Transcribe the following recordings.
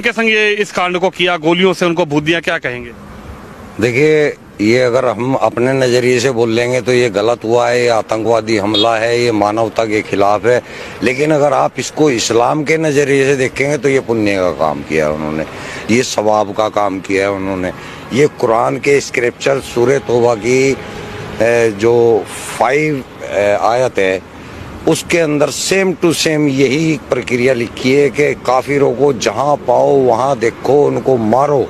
के संग ये इस कांड को किया, गोलियों से उनको भूत दिया, क्या कहेंगे? देखिए, ये अगर हम अपने नज़रिए से बोल लेंगे तो ये गलत हुआ है, ये आतंकवादी हमला है, ये मानवता के खिलाफ है। लेकिन अगर आप इसको इस्लाम के नज़रिए से देखेंगे तो ये पुण्य का काम किया है उन्होंने, ये सवाब का काम किया है उन्होंने। ये कुरान के स्क्रिप्चर सूरह तौबा की जो 5 आयत है उसके अंदर सेम टू सेम यही प्रक्रिया लिखी है कि काफिरों को जहाँ पाओ वहाँ देखो, उनको मारो,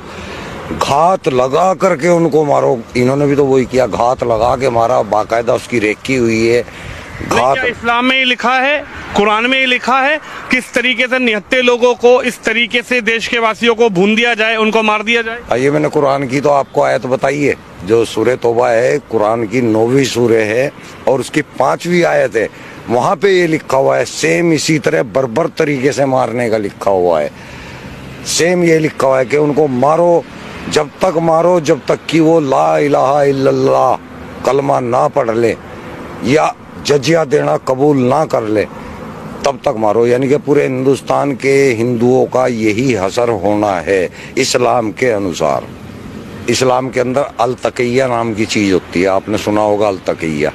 घात लगा करके उनको मारो। इन्होंने भी तो वही किया, घात लगा के मारा, बाकायदा उसकी रेकी हुई है। घात क्या इस्लाम में ही लिखा है, कुरान में ही लिखा है किस तरीके से निहत्थे लोगों को इस तरीके से देश के वासियों को भून दिया जाए, उनको मार दिया जाए? आइए, मैंने कुरान की तो आपको आयत बताई है, जो सूरह तौबा है, कुरान की 9वीं सूरह है और उसकी 5वीं आयत है। वहां पे ये लिखा हुआ है, सेम इसी तरह बर्बर तरीके से मारने का लिखा हुआ है। सेम ये लिखा हुआ है कि उनको मारो, जब तक मारो जब तक कि वो ला इलाहा इल्लल्लाह कलमा ना पढ़ ले या जजिया देना कबूल ना कर ले, तब तक मारो। यानी कि पूरे हिंदुस्तान के हिंदुओं का यही हसर होना है इस्लाम के अनुसार। इस्लाम के अंदर अल तकिया नाम की चीज़ होती है, आपने सुना होगा अल तकिया।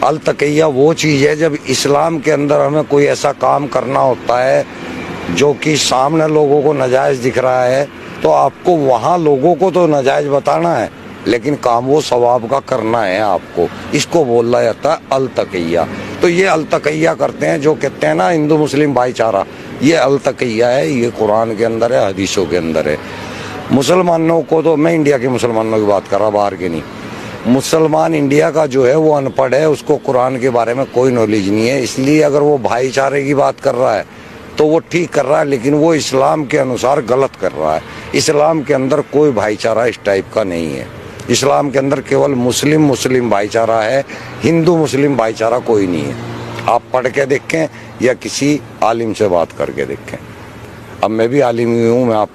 अल तकिया वो चीज़ है जब इस्लाम के अंदर हमें कोई ऐसा काम करना होता है जो कि सामने लोगों को नाजायज़ दिख रहा है, तो आपको वहाँ लोगों को तो नाजायज़ बताना है, लेकिन काम वो सवाब का करना है आपको। इसको बोला जाता है अल तकिया। तो ये अल तकिया करते हैं, जो कहते हैं ना हिंदू मुस्लिम भाईचारा, ये अल तकिया है, ये कुरान के अंदर है, हदीसों के अंदर है। मुसलमानों को तो, मैं इंडिया के मुसलमानों की बात कर रहा, बाहर के नहीं। मुसलमान इंडिया का जो है वो अनपढ़ है, उसको कुरान के बारे में कोई नॉलेज नहीं है। इसलिए अगर वो भाईचारे की बात कर रहा है तो वो ठीक कर रहा है, लेकिन वो इस्लाम के अनुसार गलत कर रहा है। इस्लाम के अंदर कोई भाईचारा इस टाइप का नहीं है। इस्लाम के अंदर केवल मुस्लिम मुस्लिम भाईचारा है, हिंदू मुस्लिम भाईचारा कोई नहीं है। आप पढ़ के देखें या किसी आलिम से बात करके देखें। अब मैं भी आलिम ही हूँ, मैं आप